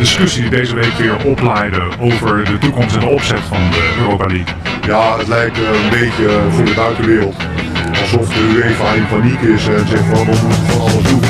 Discussie die deze week weer oplaaide over de toekomst en de opzet van de Europa League. Ja, het lijkt een beetje voor de buitenwereld alsof de UEFA in paniek is en zegt van we moeten van alles doen.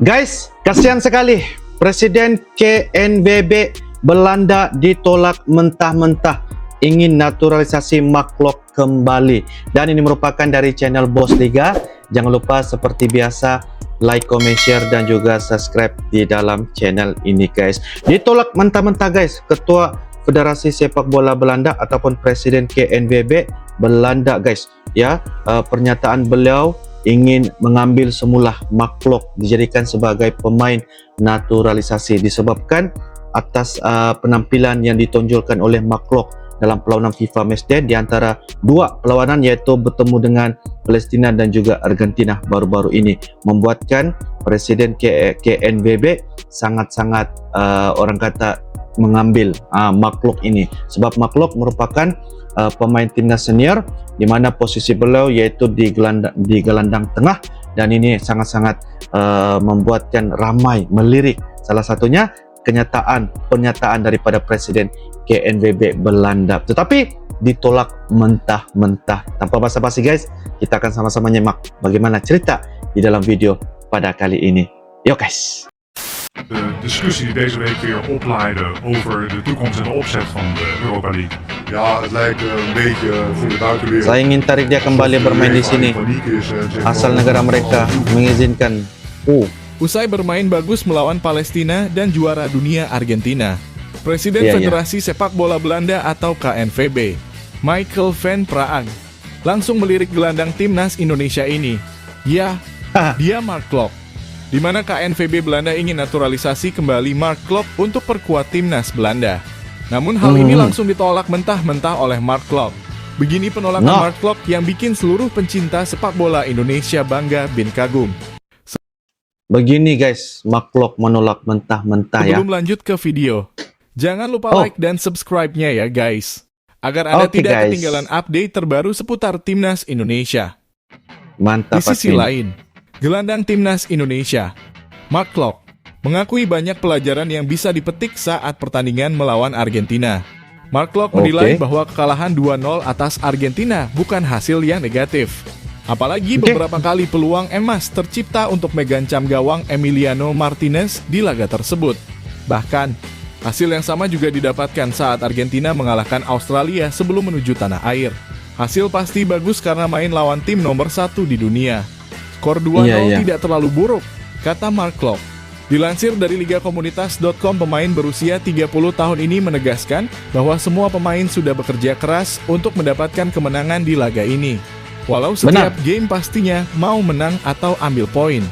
Guys, kasihan sekali Presiden KNVB Belanda ditolak mentah-mentah, ingin naturalisasi Mark Klok kembali. Dan ini merupakan dari channel Bos Liga. Jangan lupa seperti biasa like, comment, share dan juga subscribe di dalam channel ini guys. Ditolak mentah-mentah guys, Ketua Federasi Sepak Bola Belanda ataupun Presiden KNVB Belanda guys. Ya, pernyataan beliau ingin mengambil semula Mark Klok dijadikan sebagai pemain naturalisasi disebabkan atas penampilan yang ditonjolkan oleh Mark Klok dalam perlawanan FIFA Matchday di antara dua perlawanan, yaitu bertemu dengan Palestina dan juga Argentina baru-baru ini, membuatkan Presiden KNVB sangat-sangat orang kata mengambil Mark Klok ini, sebab Mark Klok merupakan pemain timnas senior di mana posisi beliau yaitu di gelandang tengah, dan ini sangat-sangat membuatkan ramai melirik, salah satunya pernyataan daripada Presiden KNVB Belanda, tetapi ditolak mentah-mentah. Tanpa basa-basi guys, kita akan sama-sama nyimak bagaimana cerita di dalam video pada kali ini. Yuk guys. De discussie die deze week weer oplaaide over de toekomst en de opzet van de Europa League. Ja, het lijkt een beetje voor de buitenwereld. Saya ingin tarik dia kembali bermain di sini. Asal negara mereka mengizinkan. Usai bermain bagus melawan Palestina dan juara dunia Argentina, Presiden Federasi Sepak Bola Belanda atau KNVB, Michael van Praag, langsung melirik gelandang timnas Indonesia ini. Ya, dia Mark Klok. Di mana KNVB Belanda ingin naturalisasi kembali Mark Klok untuk perkuat timnas Belanda. Namun hal ini langsung ditolak mentah-mentah oleh Mark Klok. Begini penolakan Mark Klok yang bikin seluruh pencinta sepak bola Indonesia bangga bin kagum. Begini guys, Mark Klok menolak mentah-mentah ya. Sebelum lanjut ke video, jangan lupa like dan subscribe-nya ya guys, agar Anda tidak ketinggalan update terbaru seputar timnas Indonesia. Mantap. Di sisi lain, gelandang timnas Indonesia, Mark Klok, mengakui banyak pelajaran yang bisa dipetik saat pertandingan melawan Argentina. Mark Klok menilai bahwa kekalahan 2-0 atas Argentina bukan hasil yang negatif. Apalagi beberapa kali peluang emas tercipta untuk megancam gawang Emiliano Martinez di laga tersebut. Bahkan, hasil yang sama juga didapatkan saat Argentina mengalahkan Australia sebelum menuju tanah air. Hasil pasti bagus karena main lawan tim nomor 1 di dunia. Skor 2-0 tidak terlalu buruk, kata Mark Klok. Dilansir dari ligakomunitas.com, pemain berusia 30 tahun ini menegaskan bahwa semua pemain sudah bekerja keras untuk mendapatkan kemenangan di laga ini. Walau setiap game pastinya mau menang atau ambil poin,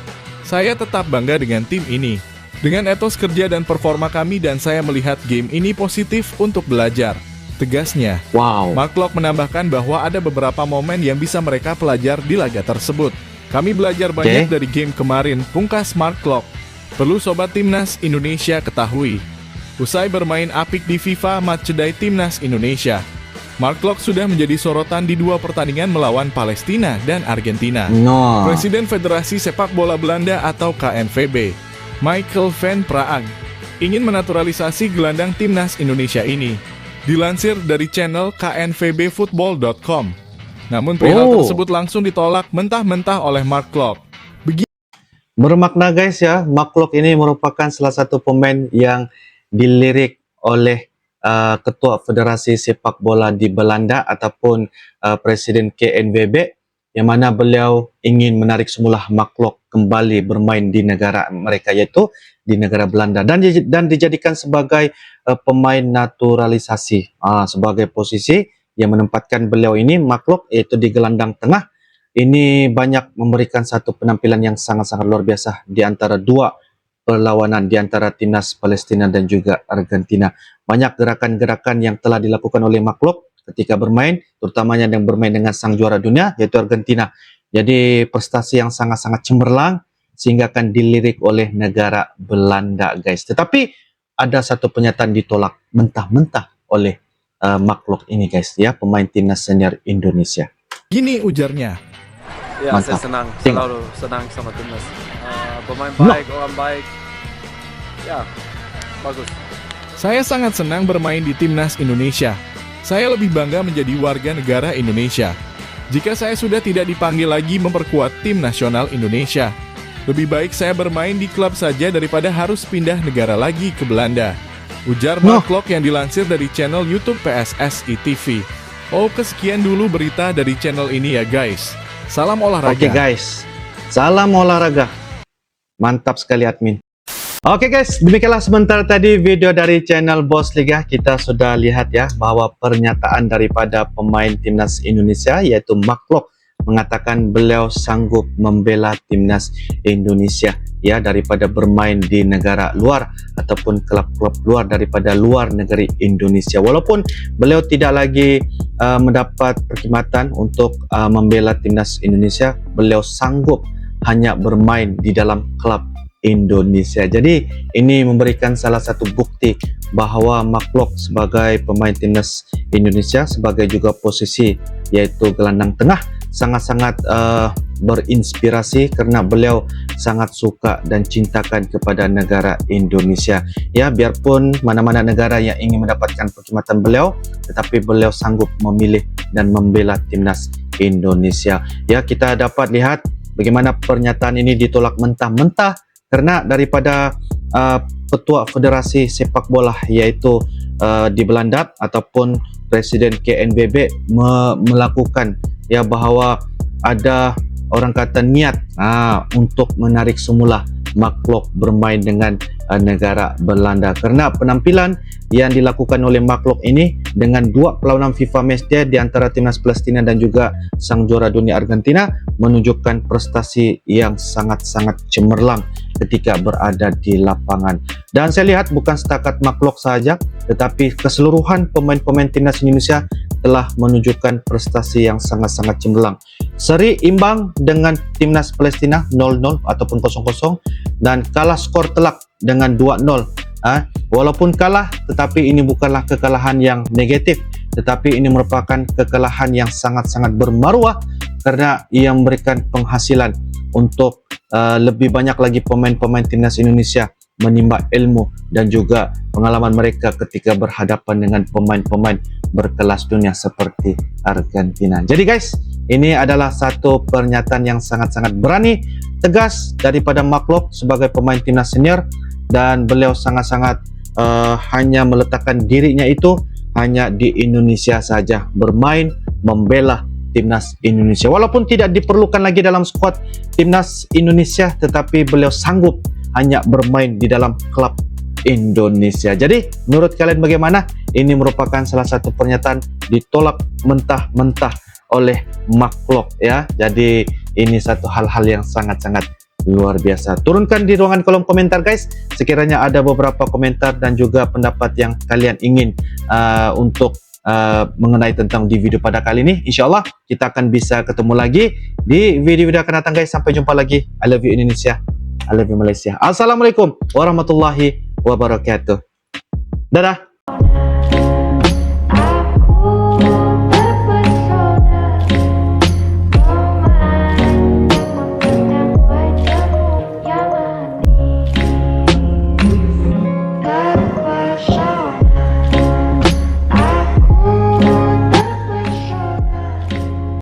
saya tetap bangga dengan tim ini. Dengan etos kerja dan performa kami, dan saya melihat game ini positif untuk belajar, tegasnya. Mark Klok menambahkan bahwa ada beberapa momen yang bisa mereka pelajar di laga tersebut. Kami belajar banyak dari game kemarin, pungkas Mark Klok. Perlu sobat timnas Indonesia ketahui, usai bermain apik di FIFA Matchday Timnas Indonesia, Mark Klok sudah menjadi sorotan di dua pertandingan melawan Palestina dan Argentina. Presiden Federasi Sepak Bola Belanda atau KNVB, Michael van Praag, ingin menaturalisasi gelandang timnas Indonesia ini. Dilansir dari channel knvbfootball.com. Namun perihal tersebut langsung ditolak mentah-mentah oleh Mark Klok. Bermakna guys ya, Mark Klok ini merupakan salah satu pemain yang dilirik oleh Ketua Federasi Sepak Bola di Belanda ataupun Presiden KNVB, yang mana beliau ingin menarik semula Mark Klok kembali bermain di negara mereka, yaitu di negara Belanda, dan dijadikan sebagai pemain naturalisasi, sebagai posisi yang menempatkan beliau ini, Mark Klok, yaitu di gelandang tengah. Ini banyak memberikan satu penampilan yang sangat-sangat luar biasa di antara dua perlawanan di antara timnas Palestina dan juga Argentina. Banyak gerakan-gerakan yang telah dilakukan oleh Mark Klok ketika bermain, terutamanya yang bermain dengan sang juara dunia yaitu Argentina. Jadi prestasi yang sangat-sangat cemerlang sehingga akan dilirik oleh negara Belanda guys. Tetapi ada satu pernyataan ditolak mentah-mentah oleh Mark ini guys ya, pemain timnas senior Indonesia. Gini ujarnya. Ya, Mantap. saya senang, Tengok. selalu senang sama timnas. Pemain baik, orang baik. Ya, bagus. Saya sangat senang bermain di timnas Indonesia. Saya lebih bangga menjadi warga negara Indonesia. Jika saya sudah tidak dipanggil lagi memperkuat tim nasional Indonesia, lebih baik saya bermain di klub saja daripada harus pindah negara lagi ke Belanda. Ujar Mark Klok yang dilansir dari channel YouTube PSSI TV. Oke, sekian dulu berita dari channel ini ya guys. Salam olahraga. Oke guys, salam olahraga. Mantap sekali admin. Oke guys, demikianlah sebentar tadi video dari channel Boss Liga. Kita sudah lihat ya bahwa pernyataan daripada pemain timnas Indonesia yaitu Mark Klok mengatakan beliau sanggup membela timnas Indonesia ya daripada bermain di negara luar ataupun klub-klub luar daripada luar negeri Indonesia. Walaupun beliau tidak lagi mendapat perkhidmatan untuk membela timnas Indonesia, beliau sanggup hanya bermain di dalam klub Indonesia. Jadi ini memberikan salah satu bukti bahwa Mark Klok sebagai pemain timnas Indonesia sebagai juga posisi yaitu gelandang tengah sangat-sangat berinspirasi karena beliau sangat suka dan cintakan kepada negara Indonesia. Ya, biarpun mana-mana negara yang ingin mendapatkan perkhidmatan beliau, tetapi beliau sanggup memilih dan membela timnas Indonesia. Ya, kita dapat lihat bagaimana pernyataan ini ditolak mentah-mentah karena daripada Ketua Federasi Sepak Bola yaitu di Belanda ataupun Presiden KNVB melakukan ya bahwa ada orang kata niat untuk menarik semula Mark Klok bermain dengan negara Belanda karena penampilan yang dilakukan oleh Mark Klok ini dengan dua perlawanan FIFA match dia di antara timnas Palestina dan juga sang juara dunia Argentina menunjukkan prestasi yang sangat-sangat cemerlang ketika berada di lapangan. Dan saya lihat bukan setakat Mark Klok saja, tetapi keseluruhan pemain-pemain timnas Indonesia telah menunjukkan prestasi yang sangat-sangat cemerlang. Seri imbang dengan timnas Palestina 0-0 ataupun 0-0 dan kalah skor telak dengan 2-0. Walaupun kalah, tetapi ini bukanlah kekalahan yang negatif, tetapi ini merupakan kekalahan yang sangat-sangat bermaruah karena ia memberikan penghasilan untuk lebih banyak lagi pemain-pemain timnas Indonesia menimba ilmu dan juga pengalaman mereka ketika berhadapan dengan pemain-pemain berkelas dunia seperti Argentina. Jadi guys, ini adalah satu pernyataan yang sangat-sangat berani, tegas daripada Mark Klok sebagai pemain timnas senior, dan beliau sangat-sangat hanya meletakkan dirinya itu hanya di Indonesia saja, bermain membela timnas Indonesia. Walaupun tidak diperlukan lagi dalam skuad timnas Indonesia, tetapi beliau sanggup hanya bermain di dalam klub Indonesia. Jadi menurut kalian bagaimana? Ini merupakan salah satu pernyataan ditolak mentah-mentah oleh Mark Klok ya. Jadi ini satu hal-hal yang sangat-sangat luar biasa. Turunkan di ruangan kolom komentar guys, sekiranya ada beberapa komentar dan juga pendapat yang kalian ingin untuk mengenai tentang di video pada kali ini. Insyaallah kita akan bisa ketemu lagi di video-video akan datang guys. Sampai jumpa lagi. I love you Indonesia, I love you Malaysia. Assalamualaikum warahmatullahi wabarakatuh. Dadah.